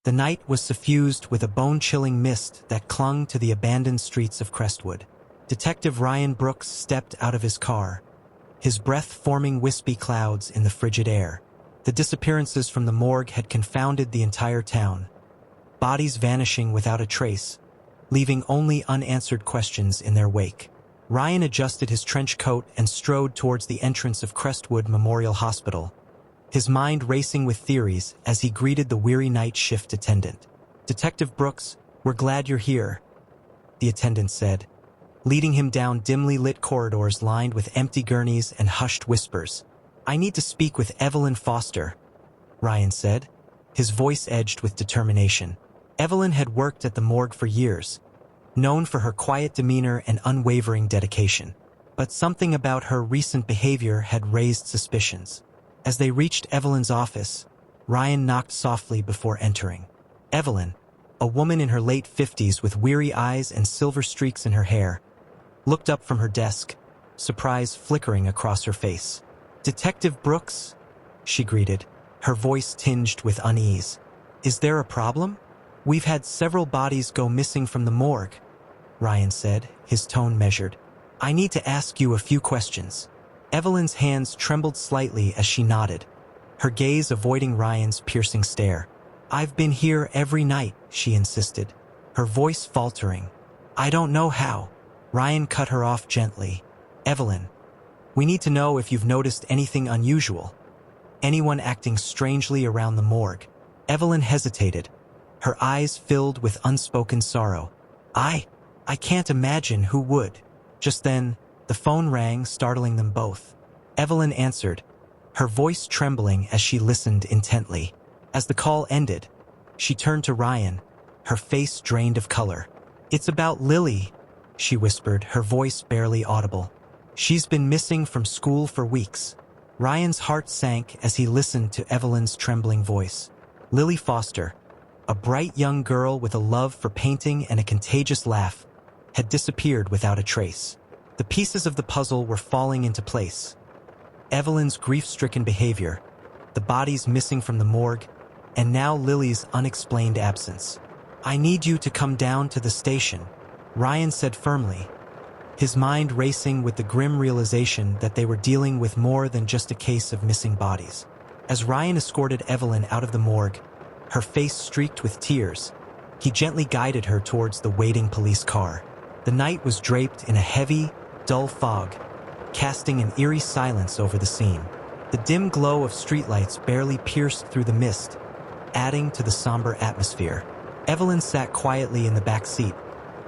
The night was suffused with a bone-chilling mist that clung to the abandoned streets of Crestwood. Detective Ryan Brooks stepped out of his car, his breath forming wispy clouds in the frigid air. The disappearances from the morgue had confounded the entire town, bodies vanishing without a trace, leaving only unanswered questions in their wake. Ryan adjusted his trench coat and strode towards the entrance of Crestwood Memorial Hospital, his mind racing with theories as he greeted the weary night shift attendant. "Detective Brooks, we're glad you're here," the attendant said, leading him down dimly lit corridors lined with empty gurneys and hushed whispers. "I need to speak with Evelyn Foster," Ryan said, his voice edged with determination. Evelyn had worked at the morgue for years, known for her quiet demeanor and unwavering dedication. But something about her recent behavior had raised suspicions. As they reached Evelyn's office, Ryan knocked softly before entering. Evelyn, a woman in her late 50s with weary eyes and silver streaks in her hair, looked up from her desk, surprise flickering across her face. "Detective Brooks?" she greeted, her voice tinged with unease. "Is there a problem?" "We've had several bodies go missing from the morgue," Ryan said, his tone measured. "I need to ask you a few questions." Evelyn's hands trembled slightly as she nodded, her gaze avoiding Ryan's piercing stare. "I've been here every night," she insisted, her voice faltering. "I don't know how." Ryan cut her off gently. "Evelyn, we need to know if you've noticed anything unusual. Anyone acting strangely around the morgue." Evelyn hesitated, her eyes filled with unspoken sorrow. I can't imagine who would." Just then, the phone rang, startling them both. Evelyn answered, her voice trembling as she listened intently. As the call ended, she turned to Ryan, her face drained of color. "It's about Lily," she whispered, her voice barely audible. "She's been missing from school for weeks." Ryan's heart sank as he listened to Evelyn's trembling voice. Lily Foster, a bright young girl with a love for painting and a contagious laugh, had disappeared without a trace. The pieces of the puzzle were falling into place. Evelyn's grief-stricken behavior, the bodies missing from the morgue, and now Lily's unexplained absence. "I need you to come down to the station," Ryan said firmly, his mind racing with the grim realization that they were dealing with more than just a case of missing bodies. As Ryan escorted Evelyn out of the morgue, her face streaked with tears, he gently guided her towards the waiting police car. The night was draped in a heavy, dull fog, casting an eerie silence over the scene. The dim glow of streetlights barely pierced through the mist, adding to the somber atmosphere. Evelyn sat quietly in the back seat,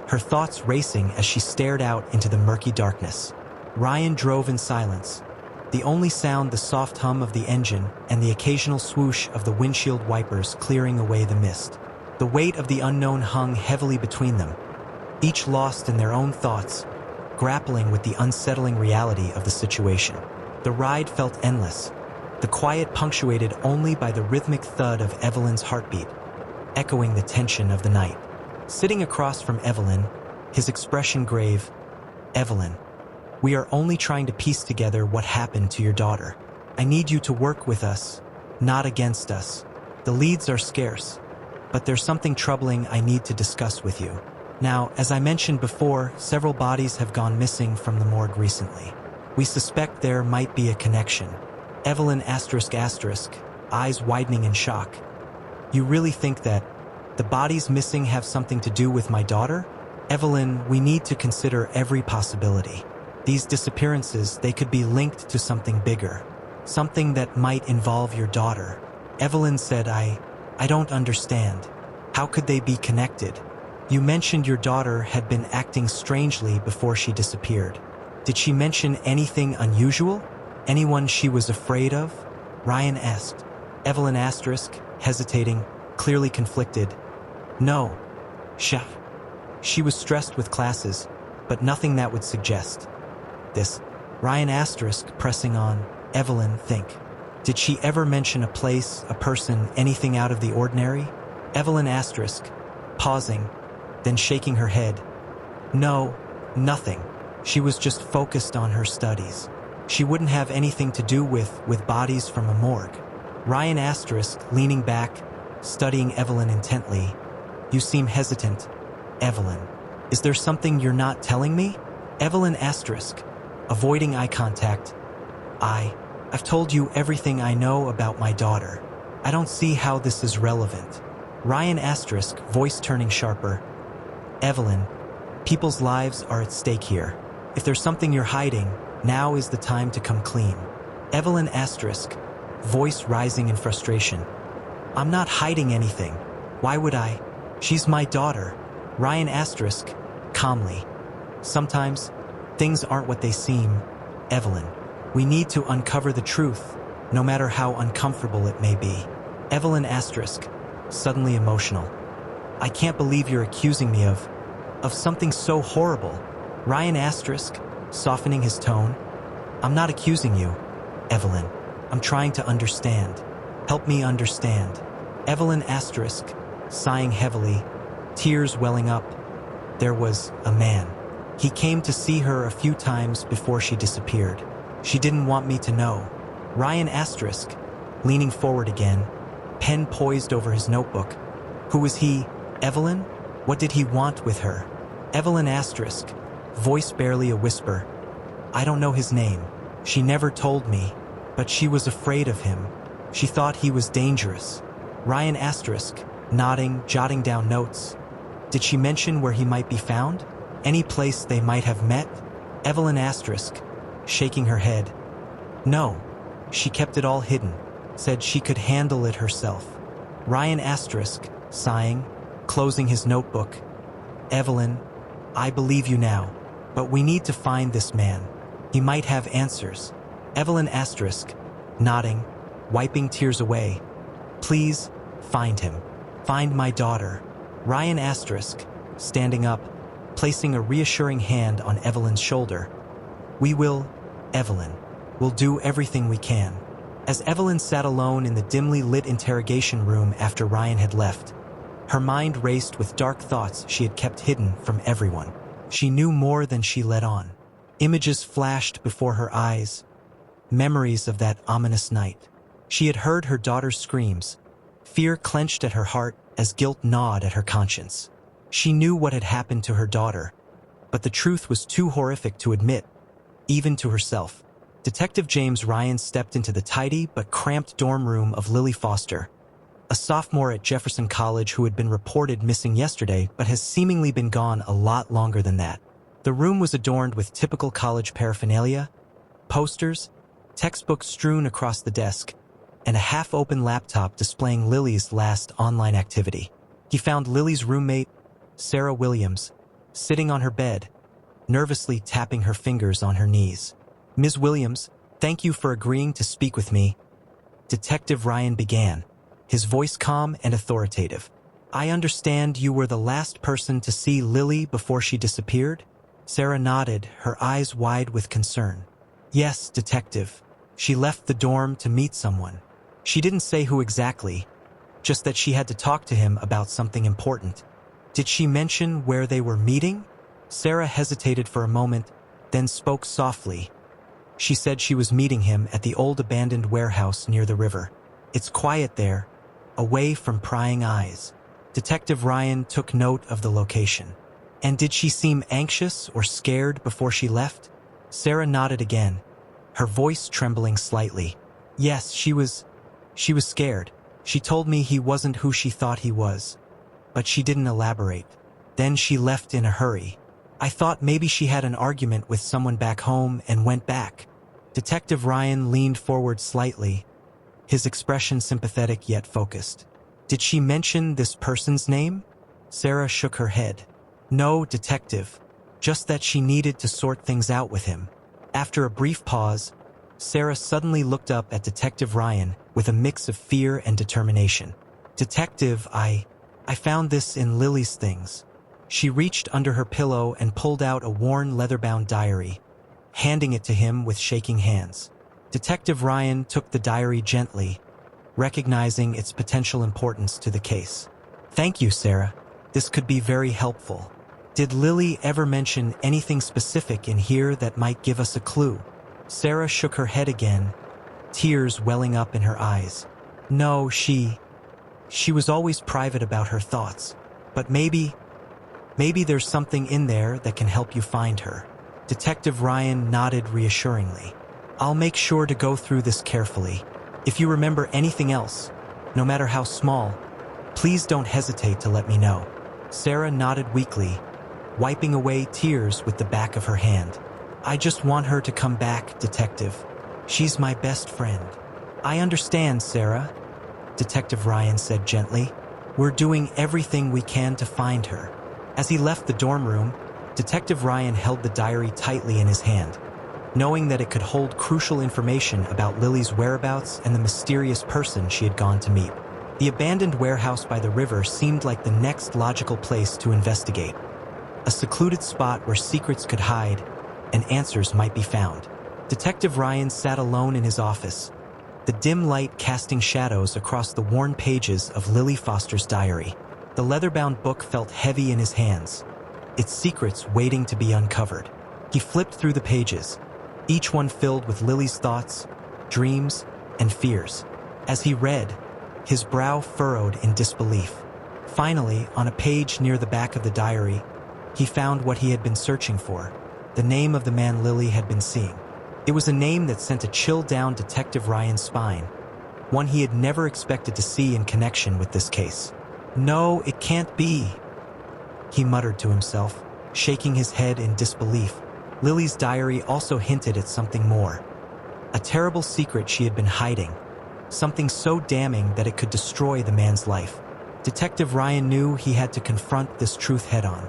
her thoughts racing as she stared out into the murky darkness. Ryan drove in silence, the only sound the soft hum of the engine and the occasional swoosh of the windshield wipers clearing away the mist. The weight of the unknown hung heavily between them, each lost in their own thoughts, grappling with the unsettling reality of the situation. The ride felt endless, the quiet punctuated only by the rhythmic thud of Evelyn's heartbeat, echoing the tension of the night. Sitting across from Evelyn, his expression grave, "Evelyn, we are only trying to piece together what happened to your daughter. I need you to work with us, not against us. The leads are scarce, but there's something troubling I need to discuss with you. Now, as I mentioned before, several bodies have gone missing from the morgue recently. We suspect there might be a connection." Evelyn ***, eyes widening in shock. "You really think that the bodies missing have something to do with my daughter?" "Evelyn, we need to consider every possibility. These disappearances, they could be linked to something bigger, something that might involve your daughter." Evelyn said, I don't understand. How could they be connected? You mentioned your daughter had been acting strangely before she disappeared. Did she mention anything unusual? Anyone she was afraid of?" Ryan asked. Evelyn ***, hesitating, clearly conflicted. "No. She was stressed with classes, but nothing that would suggest this." Ryan ***, pressing on. "Evelyn, think. Did she ever mention a place, a person, anything out of the ordinary?" Evelyn ***, pausing, then shaking her head. "No, nothing. She was just focused on her studies. She wouldn't have anything to do with bodies from a morgue." Ryan ***, leaning back, studying Evelyn intently. You seem hesitant. Evelyn, is there something you're not telling me? Evelyn asterisk, avoiding eye contact. I've told you everything I know about my daughter. I don't see how this is relevant. Ryan asterisk, voice turning sharper. Evelyn, people's lives are at stake here. If there's something you're hiding, now is the time to come clean. Evelyn asterisk, voice rising in frustration. I'm not hiding anything. Why would I? She's my daughter. Ryan asterisk, calmly. Sometimes, things aren't what they seem. Evelyn, we need to uncover the truth, no matter how uncomfortable it may be. Evelyn asterisk, suddenly emotional. I can't believe you're accusing me of something so horrible. Ryan asterisk, softening his tone. I'm not accusing you, Evelyn. I'm trying to understand. Help me understand. Evelyn asterisk, sighing heavily, tears welling up. There was a man. He came to see her a few times before she disappeared. She didn't want me to know. Ryan asterisk, leaning forward again, pen poised over his notebook. Who was he, Evelyn? What did he want with her? Evelyn asterisk, voice barely a whisper. I don't know his name. She never told me, but she was afraid of him. She thought he was dangerous. Ryan asterisk, nodding, jotting down notes. Did she mention where he might be found? Any place they might have met? Evelyn asterisk, shaking her head. No, she kept it all hidden, said she could handle it herself. Ryan asterisk, sighing, closing his notebook. Evelyn, I believe you now, but we need to find this man. He might have answers. Evelyn asterisk, nodding, wiping tears away. Please, find him. Find my daughter. Ryan asterisk, standing up, placing a reassuring hand on Evelyn's shoulder. We will, Evelyn. We'll do everything we can. As Evelyn sat alone in the dimly lit interrogation room after Ryan had left, her mind raced with dark thoughts she had kept hidden from everyone. She knew more than she let on. Images flashed before her eyes, memories of that ominous night. She had heard her daughter's screams. Fear clenched at her heart as guilt gnawed at her conscience. She knew what had happened to her daughter, but the truth was too horrific to admit, even to herself. Detective James Ryan stepped into the tidy but cramped dorm room of Lily Foster, a sophomore at Jefferson College who had been reported missing yesterday but has seemingly been gone a lot longer than that. The room was adorned with typical college paraphernalia, posters, textbooks strewn across the desk, and a half-open laptop displaying Lily's last online activity. He found Lily's roommate, Sarah Williams, sitting on her bed, nervously tapping her fingers on her knees. Ms. Williams, thank you for agreeing to speak with me. Detective Ryan began, his voice calm and authoritative. I understand you were the last person to see Lily before she disappeared? Sarah nodded, her eyes wide with concern. Yes, Detective. She left the dorm to meet someone. She didn't say who exactly, just that she had to talk to him about something important. Did she mention where they were meeting? Sarah hesitated for a moment, then spoke softly. She said she was meeting him at the old abandoned warehouse near the river. It's quiet there, away from prying eyes. Detective Ryan took note of the location. And did she seem anxious or scared before she left? Sarah nodded again, her voice trembling slightly. Yes, she was scared. She told me he wasn't who she thought he was, but she didn't elaborate. Then she left in a hurry. I thought maybe she had an argument with someone back home and went back. Detective Ryan leaned forward slightly, his expression sympathetic yet focused. Did she mention this person's name? Sarah shook her head. No, Detective, just that she needed to sort things out with him. After a brief pause, Sarah suddenly looked up at Detective Ryan with a mix of fear and determination. Detective, I found this in Lily's things. She reached under her pillow and pulled out a worn leather-bound diary, handing it to him with shaking hands. Detective Ryan took the diary gently, recognizing its potential importance to the case. Thank you, Sarah. This could be very helpful. Did Lily ever mention anything specific in here that might give us a clue? Sarah shook her head again, tears welling up in her eyes. No, she She was always private about her thoughts, but maybe there's something in there that can help you find her. Detective Ryan nodded reassuringly. I'll make sure to go through this carefully. If you remember anything else, no matter how small, please don't hesitate to let me know. Sarah nodded weakly, wiping away tears with the back of her hand. I just want her to come back, Detective. She's my best friend. I understand, Sarah, Detective Ryan said gently. We're doing everything we can to find her. As he left the dorm room, Detective Ryan held the diary tightly in his hand, knowing that it could hold crucial information about Lily's whereabouts and the mysterious person she had gone to meet. The abandoned warehouse by the river seemed like the next logical place to investigate, a secluded spot where secrets could hide and answers might be found. Detective Ryan sat alone in his office, the dim light casting shadows across the worn pages of Lily Foster's diary. The leather-bound book felt heavy in his hands, its secrets waiting to be uncovered. He flipped through the pages, each one filled with Lily's thoughts, dreams, and fears. As he read, his brow furrowed in disbelief. Finally, on a page near the back of the diary, he found what he had been searching for, the name of the man Lily had been seeing. It was a name that sent a chill down Detective Ryan's spine, one he had never expected to see in connection with this case. No, it can't be, he muttered to himself, shaking his head in disbelief. Lily's diary also hinted at something more. A terrible secret she had been hiding, something so damning that it could destroy the man's life. Detective Ryan knew he had to confront this truth head-on,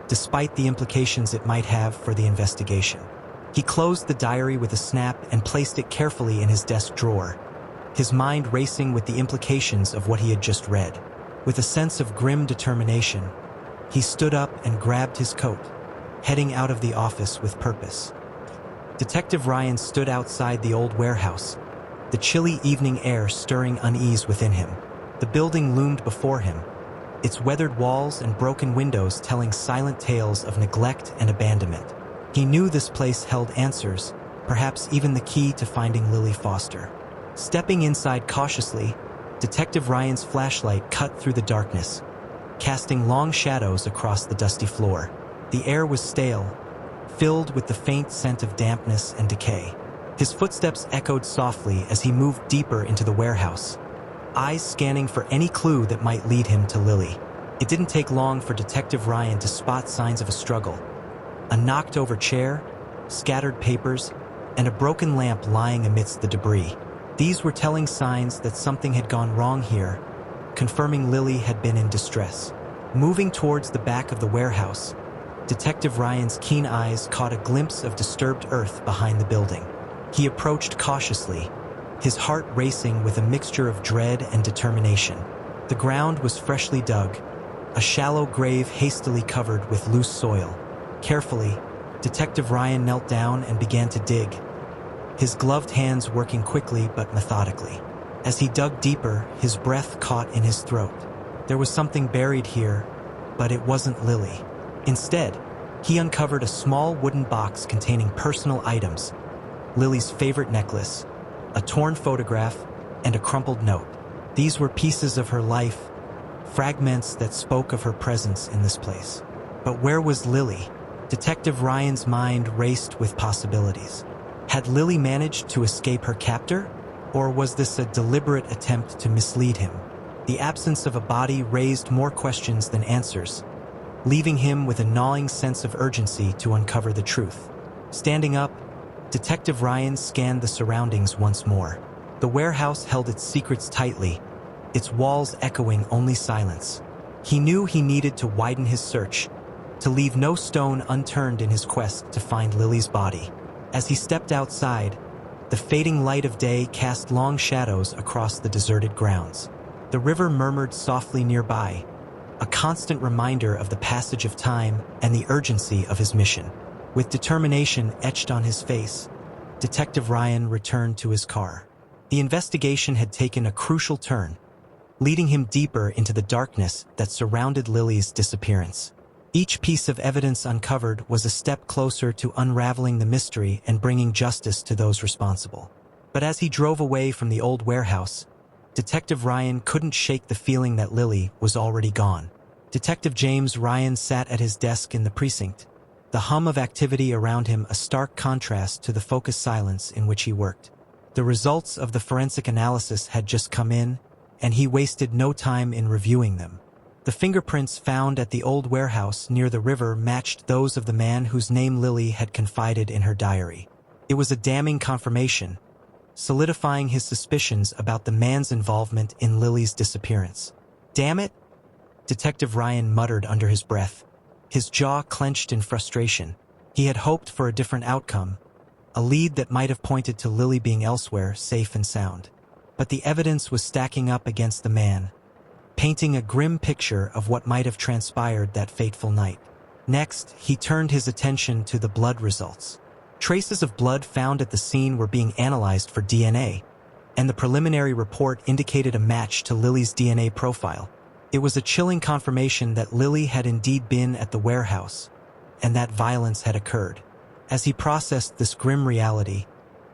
despite the implications it might have for the investigation. He closed the diary with a snap and placed it carefully in his desk drawer, his mind racing with the implications of what he had just read. With a sense of grim determination, he stood up and grabbed his coat, heading out of the office with purpose. Detective Ryan stood outside the old warehouse, the chilly evening air stirring unease within him. The building loomed before him, its weathered walls and broken windows telling silent tales of neglect and abandonment. He knew this place held answers, perhaps even the key to finding Lily Foster. Stepping inside cautiously, Detective Ryan's flashlight cut through the darkness, casting long shadows across the dusty floor. The air was stale, filled with the faint scent of dampness and decay. His footsteps echoed softly as he moved deeper into the warehouse, eyes scanning for any clue that might lead him to Lily. It didn't take long for Detective Ryan to spot signs of a struggle. A knocked-over chair, scattered papers, and a broken lamp lying amidst the debris. These were telling signs that something had gone wrong here, confirming Lily had been in distress. Moving towards the back of the warehouse, Detective Ryan's keen eyes caught a glimpse of disturbed earth behind the building. He approached cautiously, his heart racing with a mixture of dread and determination. The ground was freshly dug, a shallow grave hastily covered with loose soil. Carefully, Detective Ryan knelt down and began to dig, his gloved hands working quickly but methodically. As he dug deeper, his breath caught in his throat. There was something buried here, but it wasn't Lily. Instead, he uncovered a small wooden box containing personal items, Lily's favorite necklace, a torn photograph, and a crumpled note. These were pieces of her life, fragments that spoke of her presence in this place. But where was Lily? Detective Ryan's mind raced with possibilities. Had Lily managed to escape her captor, or was this a deliberate attempt to mislead him? The absence of a body raised more questions than answers, leaving him with a gnawing sense of urgency to uncover the truth. Standing up, Detective Ryan scanned the surroundings once more. The warehouse held its secrets tightly, its walls echoing only silence. He knew he needed to widen his search, to leave no stone unturned in his quest to find Lily's body. As he stepped outside, the fading light of day cast long shadows across the deserted grounds. The river murmured softly nearby, a constant reminder of the passage of time and the urgency of his mission. With determination etched on his face, Detective Ryan returned to his car. The investigation had taken a crucial turn, leading him deeper into the darkness that surrounded Lily's disappearance. Each piece of evidence uncovered was a step closer to unraveling the mystery and bringing justice to those responsible. But as he drove away from the old warehouse, Detective Ryan couldn't shake the feeling that Lily was already gone. Detective James Ryan sat at his desk in the precinct, the hum of activity around him a stark contrast to the focused silence in which he worked. The results of the forensic analysis had just come in, and he wasted no time in reviewing them. The fingerprints found at the old warehouse near the river matched those of the man whose name Lily had confided in her diary. It was a damning confirmation, solidifying his suspicions about the man's involvement in Lily's disappearance. "Damn it!" Detective Ryan muttered under his breath, his jaw clenched in frustration. He had hoped for a different outcome, a lead that might have pointed to Lily being elsewhere, safe and sound. But the evidence was stacking up against the man, painting a grim picture of what might have transpired that fateful night. Next, he turned his attention to the blood results. Traces of blood found at the scene were being analyzed for DNA, and the preliminary report indicated a match to Lily's DNA profile. It was a chilling confirmation that Lily had indeed been at the warehouse, and that violence had occurred. As he processed this grim reality,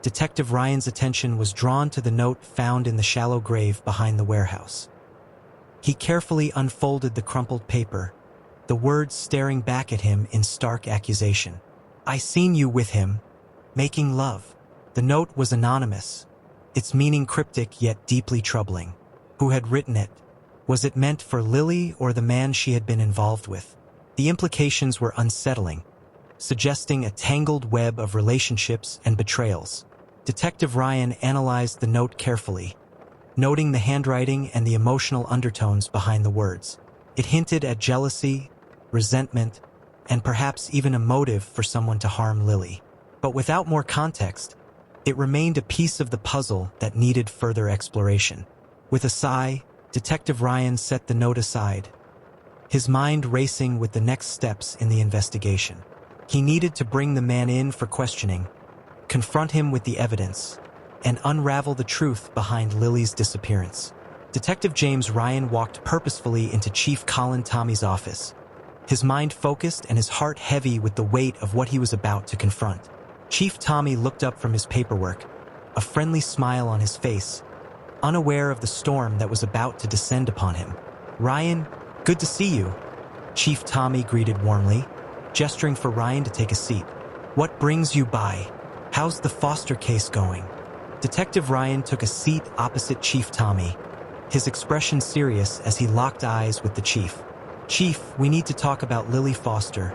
Detective Ryan's attention was drawn to the note found in the shallow grave behind the warehouse. He carefully unfolded the crumpled paper, the words staring back at him in stark accusation. "I seen you with him, making love." The note was anonymous, its meaning cryptic yet deeply troubling. Who had written it? Was it meant for Lily or the man she had been involved with? The implications were unsettling, suggesting a tangled web of relationships and betrayals. Detective Ryan analyzed the note carefully, noting the handwriting and the emotional undertones behind the words. It hinted at jealousy, resentment, and perhaps even a motive for someone to harm Lily. But without more context, it remained a piece of the puzzle that needed further exploration. With a sigh, Detective Ryan set the note aside, his mind racing with the next steps in the investigation. He needed to bring the man in for questioning, confront him with the evidence, and unravel the truth behind Lily's disappearance. Detective James Ryan walked purposefully into Chief Colin Tommy's office, his mind focused and his heart heavy with the weight of what he was about to confront. Chief Tommy looked up from his paperwork, a friendly smile on his face, unaware of the storm that was about to descend upon him. "Ryan, good to see you," Chief Tommy greeted warmly, gesturing for Ryan to take a seat. "What brings you by? How's the Foster case going?" Detective Ryan took a seat opposite Chief Tommy, his expression serious as he locked eyes with the chief. "Chief, we need to talk about Lily Foster,"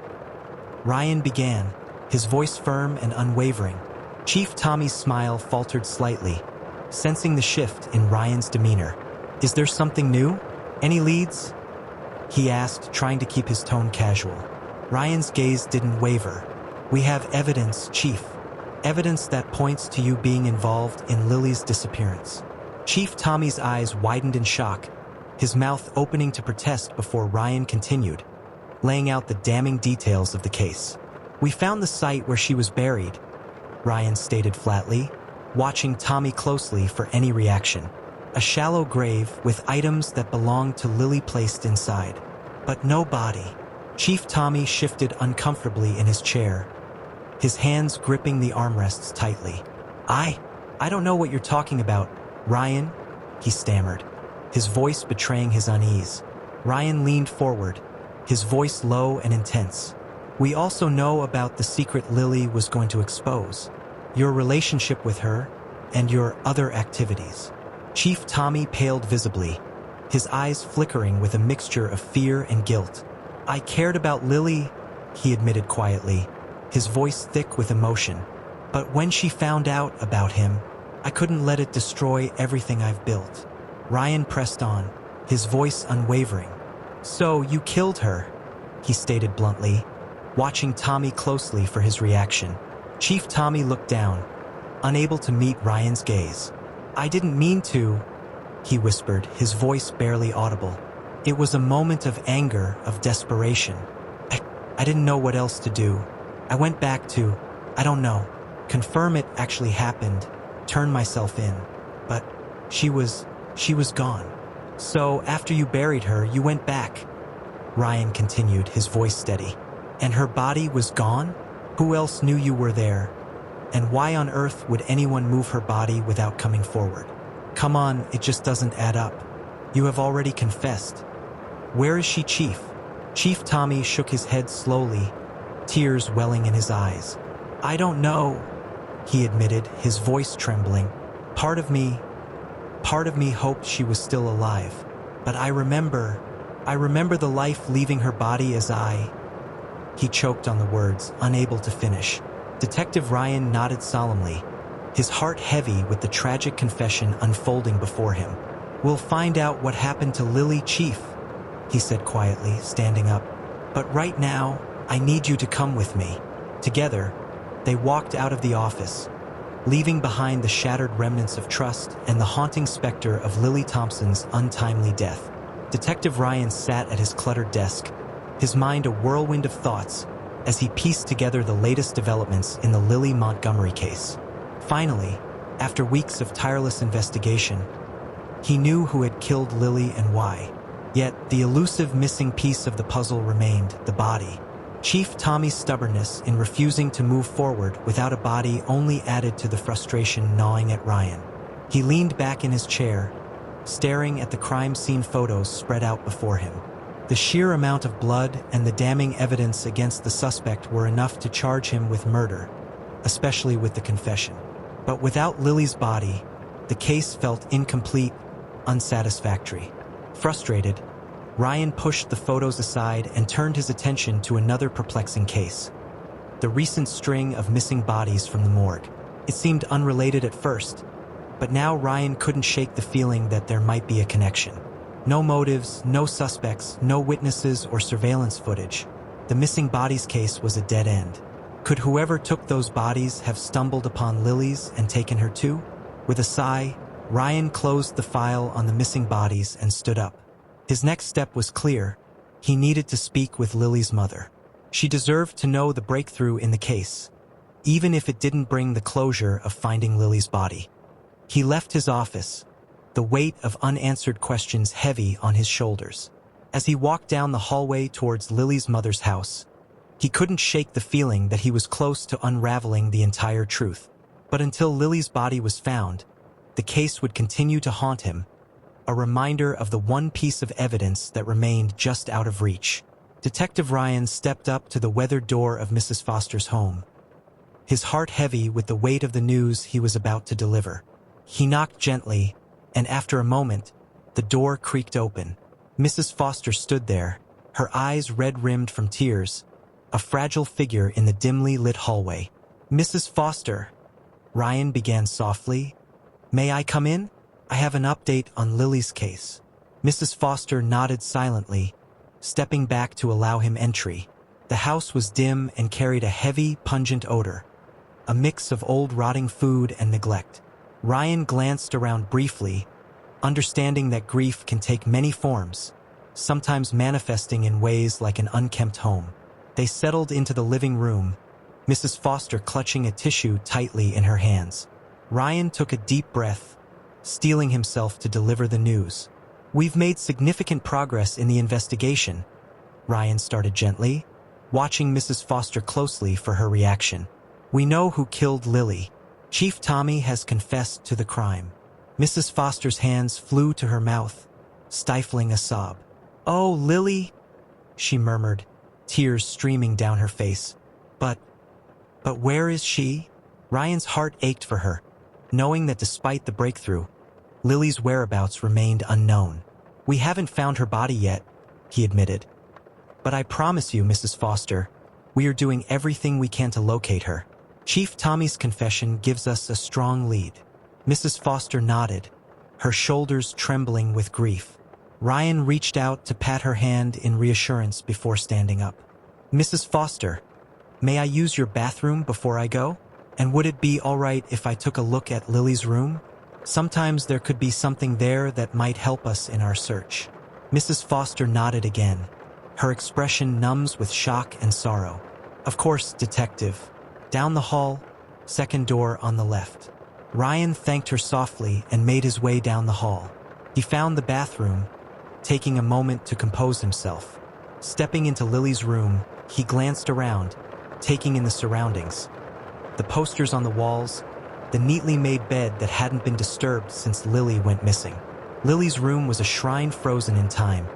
Ryan began, his voice firm and unwavering. Chief Tommy's smile faltered slightly, sensing the shift in Ryan's demeanor. "Is there something new? Any leads?" he asked, trying to keep his tone casual. Ryan's gaze didn't waver. "We have evidence, Chief. Evidence that points to you being involved in Lily's disappearance." Chief Tommy's eyes widened in shock, his mouth opening to protest before Ryan continued, laying out the damning details of the case. "We found the site where she was buried," Ryan stated flatly, watching Tommy closely for any reaction. "A shallow grave with items that belonged to Lily placed inside, but no body." Chief Tommy shifted uncomfortably in his chair, his hands gripping the armrests tightly. I don't know what you're talking about, Ryan," he stammered, his voice betraying his unease. Ryan leaned forward, his voice low and intense. "We also know about the secret Lily was going to expose, your relationship with her, and your other activities." Chief Tommy paled visibly, his eyes flickering with a mixture of fear and guilt. "I cared about Lily," he admitted quietly, his voice thick with emotion. "But when she found out about him, I couldn't let it destroy everything I've built." Ryan pressed on, his voice unwavering. "So you killed her," he stated bluntly, watching Tommy closely for his reaction. Chief Tommy looked down, unable to meet Ryan's gaze. "I didn't mean to," he whispered, his voice barely audible. It was a moment of anger, of desperation. I didn't know what else to do. I went back to, I don't know, confirm it actually happened, turn myself in. But she was gone. So after you buried her, you went back," Ryan continued, his voice steady. "And her body was gone? Who else knew you were there? And why on earth would anyone move her body without coming forward?" Come on, it just doesn't add up. You have already confessed. Where is she, Chief? Chief Tommy shook his head slowly, tears welling in his eyes. I don't know, he admitted, his voice trembling. Part of me hoped she was still alive. But I remember the life leaving her body as He choked on the words, unable to finish. Detective Ryan nodded solemnly, his heart heavy with the tragic confession unfolding before him. We'll find out what happened to Lily, Chief, he said quietly, standing up. But right now, I need you to come with me. Together, they walked out of the office, leaving behind the shattered remnants of trust and the haunting specter of Lily Thompson's untimely death. Detective Ryan sat at his cluttered desk, his mind a whirlwind of thoughts as he pieced together the latest developments in the Lily Montgomery case. Finally, after weeks of tireless investigation, he knew who had killed Lily and why. Yet, the elusive missing piece of the puzzle remained: the body. Chief Tommy's stubbornness in refusing to move forward without a body only added to the frustration gnawing at Ryan. He leaned back in his chair, staring at the crime scene photos spread out before him. The sheer amount of blood and the damning evidence against the suspect were enough to charge him with murder, especially with the confession. But without Lily's body, the case felt incomplete, unsatisfactory. Frustrated, Ryan pushed the photos aside and turned his attention to another perplexing case: the recent string of missing bodies from the morgue. It seemed unrelated at first, but now Ryan couldn't shake the feeling that there might be a connection. No motives, no suspects, no witnesses or surveillance footage. The missing bodies case was a dead end. Could whoever took those bodies have stumbled upon Lily's and taken her too? With a sigh, Ryan closed the file on the missing bodies and stood up. His next step was clear. He needed to speak with Lily's mother. She deserved to know the breakthrough in the case, even if it didn't bring the closure of finding Lily's body. He left his office, the weight of unanswered questions heavy on his shoulders. As he walked down the hallway towards Lily's mother's house, he couldn't shake the feeling that he was close to unraveling the entire truth. But until Lily's body was found, the case would continue to haunt him, a reminder of the one piece of evidence that remained just out of reach. Detective Ryan stepped up to the weathered door of Mrs. Foster's home, his heart heavy with the weight of the news he was about to deliver. He knocked gently, and after a moment, the door creaked open. Mrs. Foster stood there, her eyes red-rimmed from tears, a fragile figure in the dimly lit hallway. Mrs. Foster, Ryan began softly. May I come in? I have an update on Lily's case. Mrs. Foster nodded silently, stepping back to allow him entry. The house was dim and carried a heavy, pungent odor, a mix of old rotting food and neglect. Ryan glanced around briefly, understanding that grief can take many forms, sometimes manifesting in ways like an unkempt home. They settled into the living room, Mrs. Foster clutching a tissue tightly in her hands. Ryan took a deep breath, steeling himself to deliver the news. We've made significant progress in the investigation, Ryan started gently, watching Mrs. Foster closely for her reaction. We know who killed Lily. Chief Tommy has confessed to the crime. Mrs. Foster's hands flew to her mouth, stifling a sob. Oh, Lily, she murmured, tears streaming down her face. But where is she? Ryan's heart ached for her, knowing that despite the breakthrough, Lily's whereabouts remained unknown. We haven't found her body yet, he admitted. But I promise you, Mrs. Foster, we are doing everything we can to locate her. Chief Tommy's confession gives us a strong lead. Mrs. Foster nodded, her shoulders trembling with grief. Ryan reached out to pat her hand in reassurance before standing up. Mrs. Foster, may I use your bathroom before I go? And would it be all right if I took a look at Lily's room? Sometimes there could be something there that might help us in our search. Mrs. Foster nodded again, her expression numb with shock and sorrow. Of course, detective. Down the hall, second door on the left. Ryan thanked her softly and made his way down the hall. He found the bathroom, taking a moment to compose himself. Stepping into Lily's room, he glanced around, taking in the surroundings. The posters on the walls, the neatly made bed that hadn't been disturbed since Lily went missing. Lily's room was a shrine frozen in time,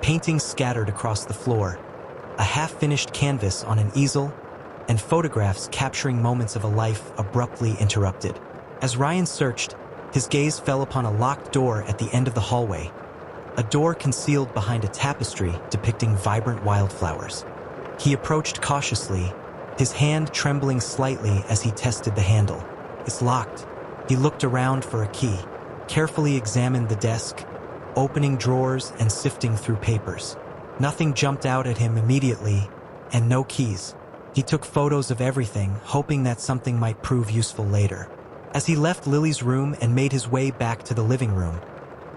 paintings scattered across the floor, a half-finished canvas on an easel, and photographs capturing moments of a life abruptly interrupted. As Ryan searched, his gaze fell upon a locked door at the end of the hallway, a door concealed behind a tapestry depicting vibrant wildflowers. He approached cautiously, his hand trembling slightly as he tested the handle. It's locked. He looked around for a key, carefully examined the desk, opening drawers and sifting through papers. Nothing jumped out at him immediately, and no keys. He took photos of everything, hoping that something might prove useful later. As he left Lily's room and made his way back to the living room,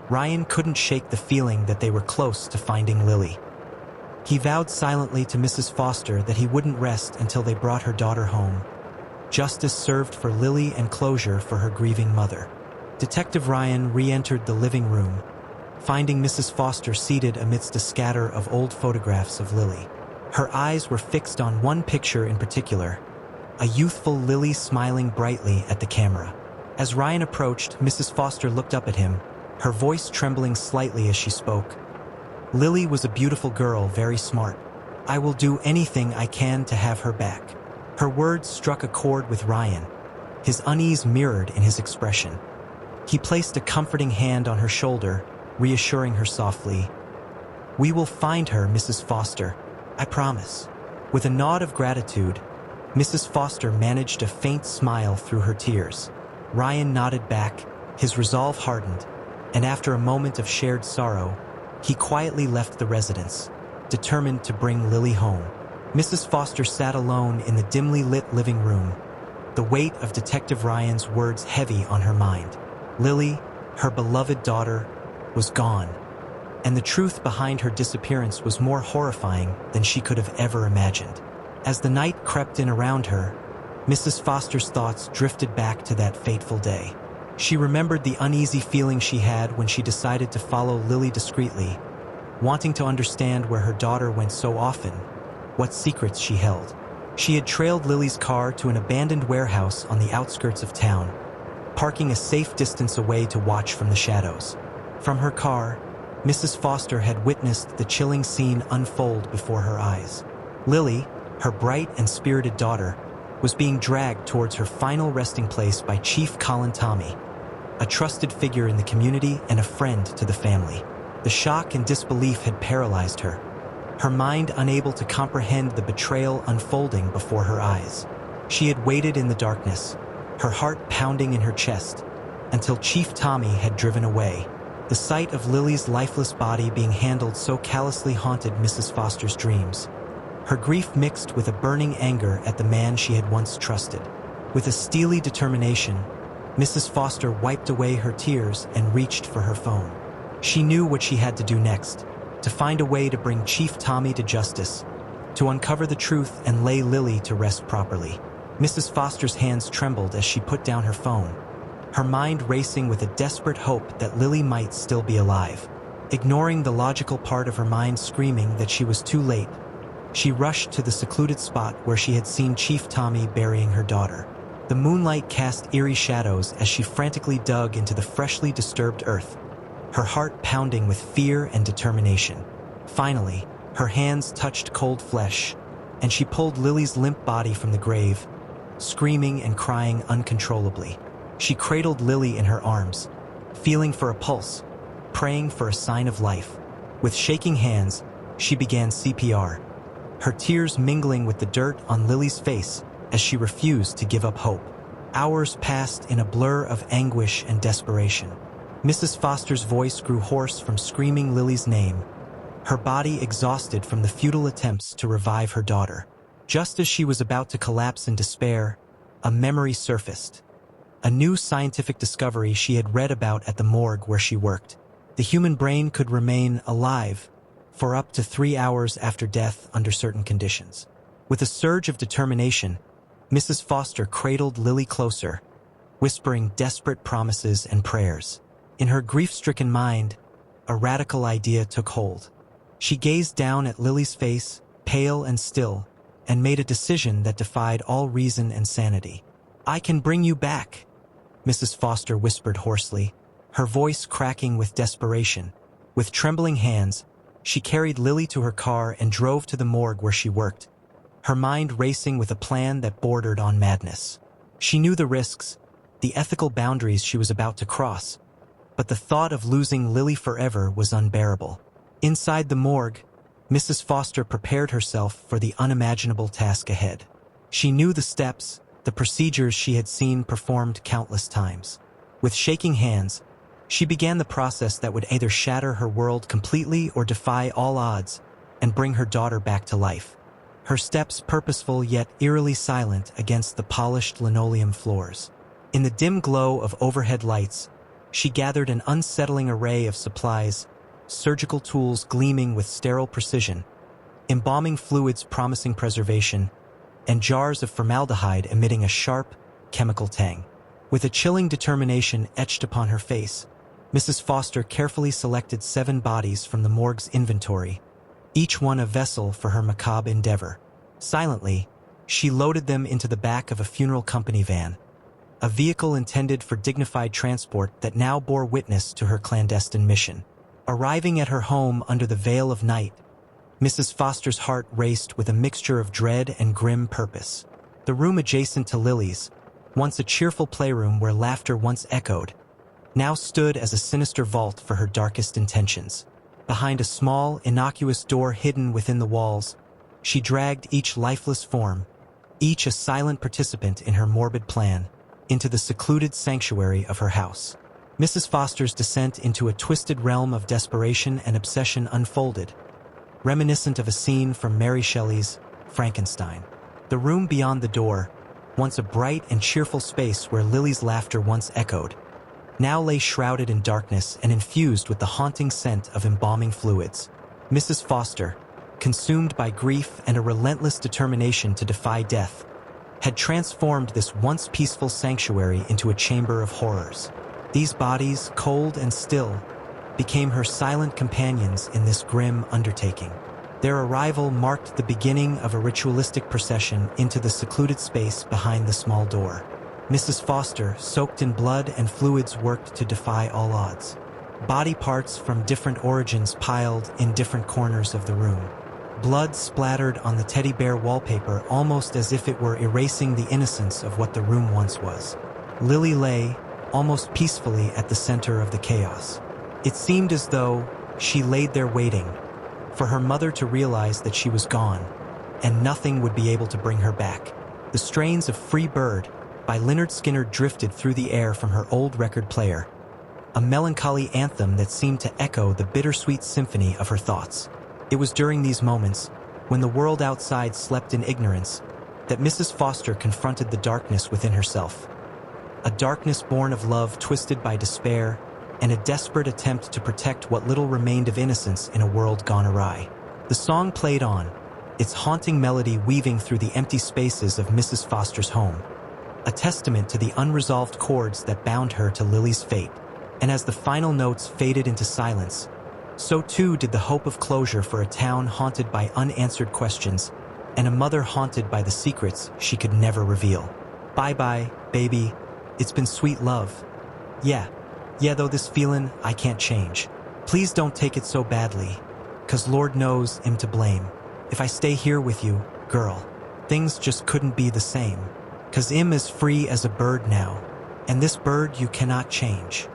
Ryan couldn't shake the feeling that they were close to finding Lily. He vowed silently to Mrs. Foster that he wouldn't rest until they brought her daughter home. Justice served for Lily and closure for her grieving mother. Detective Ryan re-entered the living room, finding Mrs. Foster seated amidst a scatter of old photographs of Lily. Her eyes were fixed on one picture in particular, a youthful Lily smiling brightly at the camera. As Ryan approached, Mrs. Foster looked up at him, her voice trembling slightly as she spoke. Lily was a beautiful girl, very smart. I will do anything I can to have her back. Her words struck a chord with Ryan, his unease mirrored in his expression. He placed a comforting hand on her shoulder, reassuring her softly. We will find her, Mrs. Foster. I promise. With a nod of gratitude, Mrs. Foster managed a faint smile through her tears. Ryan nodded back, his resolve hardened, and after a moment of shared sorrow, he quietly left the residence, determined to bring Lily home. Mrs. Foster sat alone in the dimly lit living room, the weight of Detective Ryan's words heavy on her mind. Lily, her beloved daughter, was gone, and the truth behind her disappearance was more horrifying than she could have ever imagined. As the night crept in around her, Mrs. Foster's thoughts drifted back to that fateful day. She remembered the uneasy feeling she had when she decided to follow Lily discreetly, wanting to understand where her daughter went so often, what secrets she held. She had trailed Lily's car to an abandoned warehouse on the outskirts of town, parking a safe distance away to watch from the shadows. From her car, Mrs. Foster had witnessed the chilling scene unfold before her eyes. Lily, her bright and spirited daughter, was being dragged towards her final resting place by Chief Colin Tommy, a trusted figure in the community and a friend to the family. The shock and disbelief had paralyzed her, her mind unable to comprehend the betrayal unfolding before her eyes. She had waited in the darkness, her heart pounding in her chest, until Chief Tommy had driven away. The sight of Lily's lifeless body being handled so callously haunted Mrs. Foster's dreams. Her grief mixed with a burning anger at the man she had once trusted. With a steely determination, Mrs. Foster wiped away her tears and reached for her phone. She knew what she had to do next, to find a way to bring Chief Tommy to justice, to uncover the truth and lay Lily to rest properly. Mrs. Foster's hands trembled as she put down her phone, her mind racing with a desperate hope that Lily might still be alive. Ignoring the logical part of her mind screaming that she was too late, she rushed to the secluded spot where she had seen Chief Tommy burying her daughter. The moonlight cast eerie shadows as she frantically dug into the freshly disturbed earth, her heart pounding with fear and determination. Finally, her hands touched cold flesh, and she pulled Lily's limp body from the grave, screaming and crying uncontrollably. She cradled Lily in her arms, feeling for a pulse, praying for a sign of life. With shaking hands, she began CPR, her tears mingling with the dirt on Lily's face as she refused to give up hope. Hours passed in a blur of anguish and desperation. Mrs. Foster's voice grew hoarse from screaming Lily's name, her body exhausted from the futile attempts to revive her daughter. Just as she was about to collapse in despair, a memory surfaced. A new scientific discovery she had read about at the morgue where she worked. The human brain could remain alive for up to 3 hours after death under certain conditions. With a surge of determination, Mrs. Foster cradled Lily closer, whispering desperate promises and prayers. In her grief-stricken mind, a radical idea took hold. She gazed down at Lily's face, pale and still, and made a decision that defied all reason and sanity. I can bring you back, Mrs. Foster whispered hoarsely, her voice cracking with desperation. With trembling hands, she carried Lily to her car and drove to the morgue where she worked, her mind racing with a plan that bordered on madness. She knew the risks, the ethical boundaries she was about to cross, but the thought of losing Lily forever was unbearable. Inside the morgue, Mrs. Foster prepared herself for the unimaginable task ahead. She knew the steps, the procedures she had seen performed countless times. With shaking hands, she began the process that would either shatter her world completely or defy all odds and bring her daughter back to life. Her steps purposeful yet eerily silent against the polished linoleum floors. In the dim glow of overhead lights, she gathered an unsettling array of supplies, surgical tools gleaming with sterile precision, embalming fluids promising preservation, and jars of formaldehyde emitting a sharp, chemical tang. With a chilling determination etched upon her face, Mrs. Foster carefully selected 7 bodies from the morgue's inventory, each one a vessel for her macabre endeavor. Silently, she loaded them into the back of a funeral company van, a vehicle intended for dignified transport that now bore witness to her clandestine mission. Arriving at her home under the veil of night, Mrs. Foster's heart raced with a mixture of dread and grim purpose. The room adjacent to Lily's, once a cheerful playroom where laughter once echoed, now stood as a sinister vault for her darkest intentions. Behind a small, innocuous door hidden within the walls, she dragged each lifeless form, each a silent participant in her morbid plan, into the secluded sanctuary of her house. Mrs. Foster's descent into a twisted realm of desperation and obsession unfolded, reminiscent of a scene from Mary Shelley's Frankenstein. The room beyond the door, once a bright and cheerful space where Lily's laughter once echoed, now lay shrouded in darkness and infused with the haunting scent of embalming fluids. Mrs. Foster, consumed by grief and a relentless determination to defy death, had transformed this once peaceful sanctuary into a chamber of horrors. These bodies, cold and still, became her silent companions in this grim undertaking. Their arrival marked the beginning of a ritualistic procession into the secluded space behind the small door. Mrs. Foster, soaked in blood and fluids, worked to defy all odds. Body parts from different origins piled in different corners of the room. Blood splattered on the teddy bear wallpaper almost as if it were erasing the innocence of what the room once was. Lily lay, almost peacefully, at the center of the chaos. It seemed as though she laid there waiting for her mother to realize that she was gone, and nothing would be able to bring her back. The strains of Free Bird by Lynyrd Skynyrd drifted through the air from her old record player, a melancholy anthem that seemed to echo the bittersweet symphony of her thoughts. It was during these moments, when the world outside slept in ignorance, that Mrs. Foster confronted the darkness within herself. A darkness born of love twisted by despair, and a desperate attempt to protect what little remained of innocence in a world gone awry. The song played on, its haunting melody weaving through the empty spaces of Mrs. Foster's home, a testament to the unresolved chords that bound her to Lily's fate. And as the final notes faded into silence, so too did the hope of closure for a town haunted by unanswered questions, and a mother haunted by the secrets she could never reveal. Bye-bye, baby. It's been sweet love. Yeah, though this feelin' I can't change. Please don't take it so badly, 'cause Lord knows I'm to blame. If I stay here with you, girl, things just couldn't be the same. 'Cause I'm as free as a bird now, and this bird you cannot change.